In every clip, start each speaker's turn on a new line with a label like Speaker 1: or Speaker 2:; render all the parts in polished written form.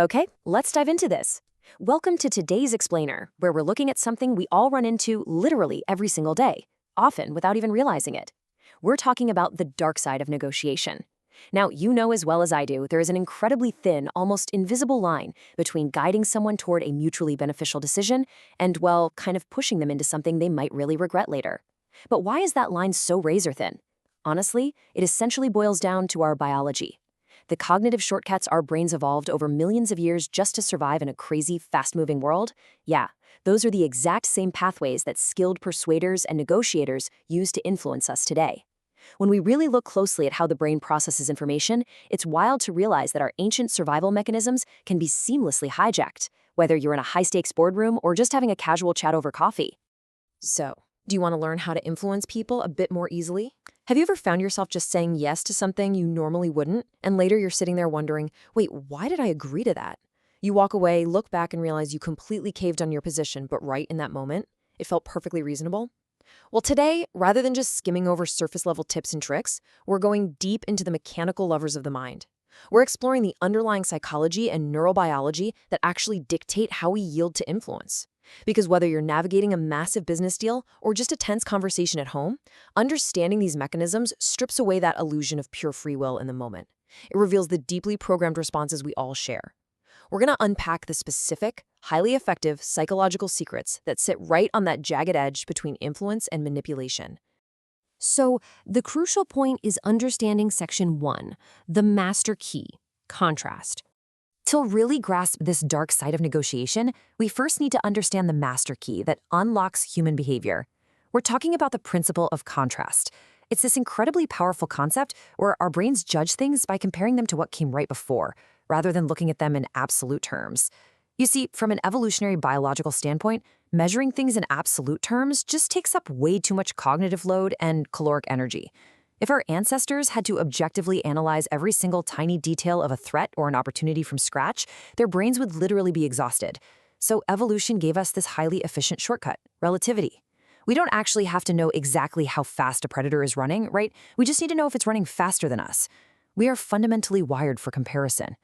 Speaker 1: Okay, let's dive into this. Welcome to today's Explainer, where we're looking at something we all run into literally every single day, often without even realizing it. We're talking about the dark side of negotiation. Now, you know as well as I do, there is an incredibly thin, almost invisible line between guiding someone toward a mutually beneficial decision and, well, kind of pushing them into something they might really regret later. But why is that line so razor thin? Honestly, it essentially boils down to our biology. The cognitive shortcuts our brains evolved over millions of years just to survive in a crazy, fast-moving world? Yeah, those are the exact same pathways that skilled persuaders and negotiators use to influence us today. When we really look closely at how the brain processes information, it's wild to realize that our ancient survival mechanisms can be seamlessly hijacked, whether you're in a high-stakes boardroom or just having a casual chat over coffee. So, do you want to learn how to influence people a bit more easily? Have you ever found yourself just saying yes to something you normally wouldn't, and later you're sitting there wondering, wait, why did I agree to that? You walk away, look back, and realize you completely caved on your position, but right in that moment, it felt perfectly reasonable? Well, today, rather than just skimming over surface-level tips and tricks, we're going deep into the mechanical levers of the mind. We're exploring the underlying psychology and neurobiology that actually dictate how we yield to influence. Because whether you're navigating a massive business deal or just a tense conversation at home, understanding these mechanisms strips away that illusion of pure free will in the moment. It reveals the deeply programmed responses we all share. We're going to unpack the specific, highly effective psychological secrets that sit right on that jagged edge between influence and manipulation. So, the crucial point is understanding Section 1, the master key, contrast. To really grasp this dark side of negotiation, we first need to understand the master key that unlocks human behavior. We're talking about the principle of contrast. It's this incredibly powerful concept where our brains judge things by comparing them to what came right before, rather than looking at them in absolute terms. You see, from an evolutionary biological standpoint, measuring things in absolute terms just takes up way too much cognitive load and caloric energy. If our ancestors had to objectively analyze every single tiny detail of a threat or an opportunity from scratch, their brains would literally be exhausted. So evolution gave us this highly efficient shortcut, relativity. We don't actually have to know exactly how fast a predator is running, right? We just need to know if it's running faster than us. We are fundamentally wired for comparison.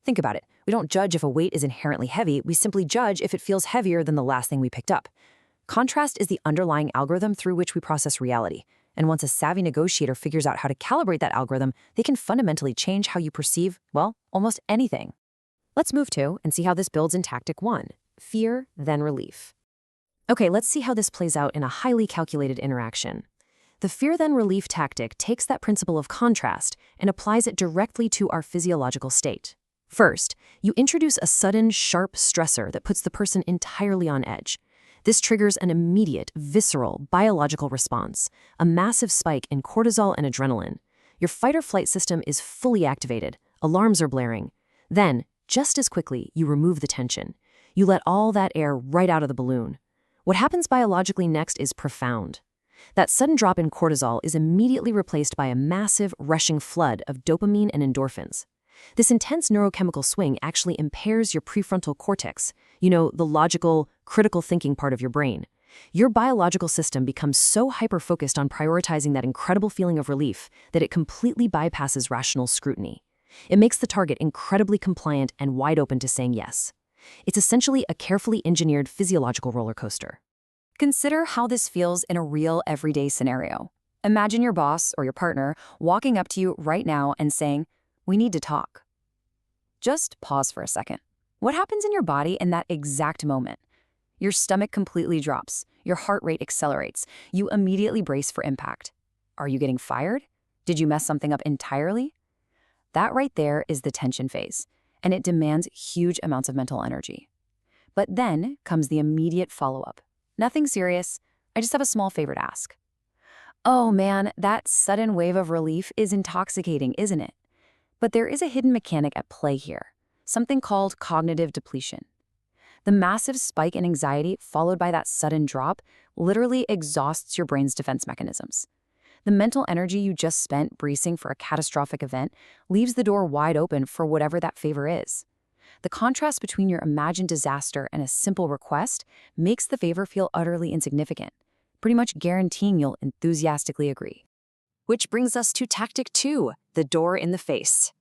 Speaker 1: Think about it. We don't judge if a weight is inherently heavy, we simply judge if it feels heavier than the last thing we picked up. Contrast is the underlying algorithm through which we process reality. And once a savvy negotiator figures out how to calibrate that algorithm, they can fundamentally change how you perceive, well, almost anything. Let's move to and see how this builds in Tactic 1, fear, then relief. Okay, let's see how this plays out in a highly calculated interaction. The fear then relief tactic takes that principle of contrast and applies it directly to our physiological state. First, you introduce a sudden, sharp stressor that puts the person entirely on edge. This triggers an immediate, visceral, biological response, a massive spike in cortisol and adrenaline. Your fight-or-flight system is fully activated, alarms are blaring. Then, just as quickly, you remove the tension. You let all that air right out of the balloon. What happens biologically next is profound. That sudden drop in cortisol is immediately replaced by a massive, rushing flood of dopamine and endorphins. This intense neurochemical swing actually impairs your prefrontal cortex, the logical, critical thinking part of your brain. Your biological system becomes so hyper-focused on prioritizing that incredible feeling of relief that it completely bypasses rational scrutiny. It makes the target incredibly compliant and wide open to saying yes. It's essentially a carefully engineered physiological roller coaster.
Speaker 2: Consider how this feels in a real everyday scenario. Imagine your boss or your partner walking up to you right now and saying, "We need to talk." Just pause for a second. What happens in your body in that exact moment? Your stomach completely drops. Your heart rate accelerates. You immediately brace for impact. Are you getting fired? Did you mess something up entirely? That right there is the tension phase, and it demands huge amounts of mental energy. But then comes the immediate follow-up. Nothing serious. I just have a small favor to ask. Oh man, that sudden wave of relief is intoxicating, isn't it? But there is a hidden mechanic at play here, something called cognitive depletion. The massive spike in anxiety followed by that sudden drop literally exhausts your brain's defense mechanisms. The mental energy you just spent bracing for a catastrophic event leaves the door wide open for whatever that favor is. The contrast between your imagined disaster and a simple request makes the favor feel utterly insignificant, pretty much guaranteeing you'll enthusiastically agree.
Speaker 1: Which brings us to Tactic 2, the door in the face.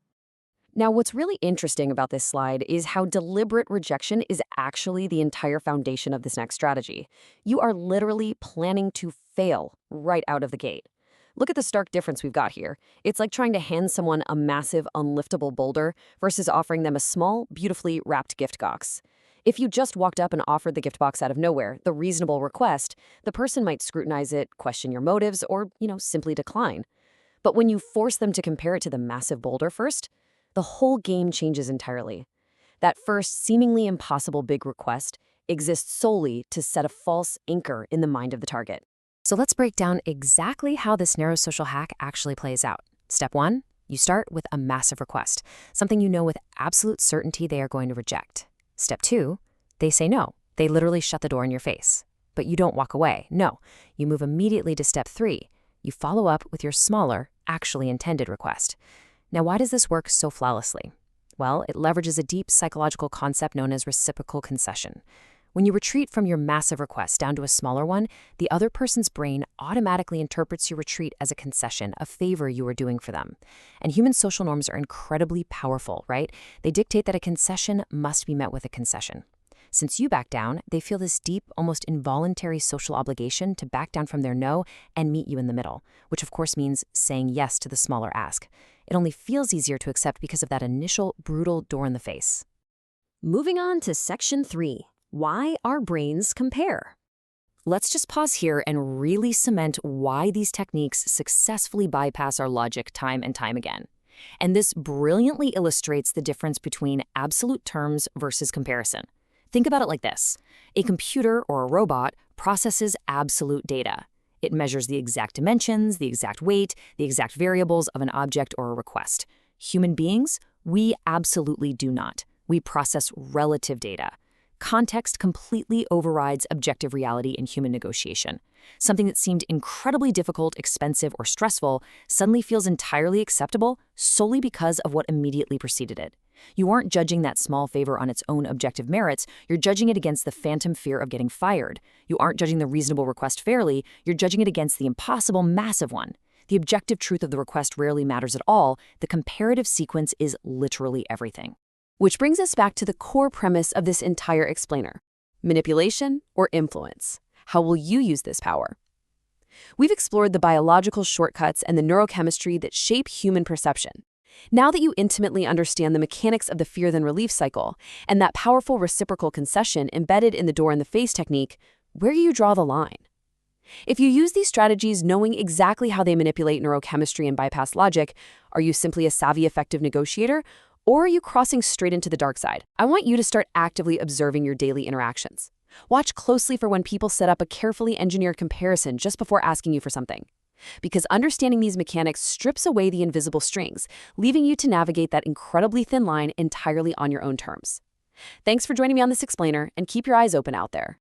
Speaker 1: Now, what's really interesting about this slide is how deliberate rejection is actually the entire foundation of this next strategy. You are literally planning to fail right out of the gate. Look at the stark difference we've got here. It's like trying to hand someone a massive, unliftable boulder versus offering them a small, beautifully wrapped gift box. If you just walked up and offered the gift box out of nowhere, the reasonable request, the person might scrutinize it, question your motives, or, simply decline. But when you force them to compare it to the massive boulder first, the whole game changes entirely. That first, seemingly impossible big request exists solely to set a false anchor in the mind of the target.
Speaker 2: So let's break down exactly how this narrow social hack actually plays out. Step 1, you start with a massive request, something you know with absolute certainty they are going to reject. Step 2, they say no. They literally shut the door in your face. But you don't walk away. No, you move immediately to step 3. You follow up with your smaller, actually intended request. Now, why does this work so flawlessly? Well, it leverages a deep psychological concept known as reciprocal concession. When you retreat from your massive request down to a smaller one, the other person's brain automatically interprets your retreat as a concession, a favor you are doing for them. And human social norms are incredibly powerful, right? They dictate that a concession must be met with a concession. Since you back down, they feel this deep, almost involuntary social obligation to back down from their no and meet you in the middle, which of course means saying yes to the smaller ask. It only feels easier to accept because of that initial, brutal door in the face.
Speaker 1: Moving on to section 3, why our brains compare.
Speaker 2: Let's just pause here and really cement why these techniques successfully bypass our logic time and time again. And this brilliantly illustrates the difference between absolute terms versus comparison. Think about it like this. A computer or a robot processes absolute data. It measures the exact dimensions, the exact weight, the exact variables of an object or a request. Human beings, we absolutely do not. We process relative data. Context completely overrides objective reality in human negotiation. Something that seemed incredibly difficult, expensive, or stressful suddenly feels entirely acceptable solely because of what immediately preceded it. You aren't judging that small favor on its own objective merits, you're judging it against the phantom fear of getting fired. You aren't judging the reasonable request fairly, you're judging it against the impossible massive one. The objective truth of the request rarely matters at all, the comparative sequence is literally everything.
Speaker 1: Which brings us back to the core premise of this entire explainer. Manipulation or influence? How will you use this power? We've explored the biological shortcuts and the neurochemistry that shape human perception. Now that you intimately understand the mechanics of the fear-then-relief cycle and that powerful reciprocal concession embedded in the door-in-the-face technique, where do you draw the line? If you use these strategies knowing exactly how they manipulate neurochemistry and bypass logic, are you simply a savvy, effective negotiator, or are you crossing straight into the dark side? I want you to start actively observing your daily interactions. Watch closely for when people set up a carefully engineered comparison just before asking you for something. Because understanding these mechanics strips away the invisible strings, leaving you to navigate that incredibly thin line entirely on your own terms. Thanks for joining me on this explainer, and keep your eyes open out there.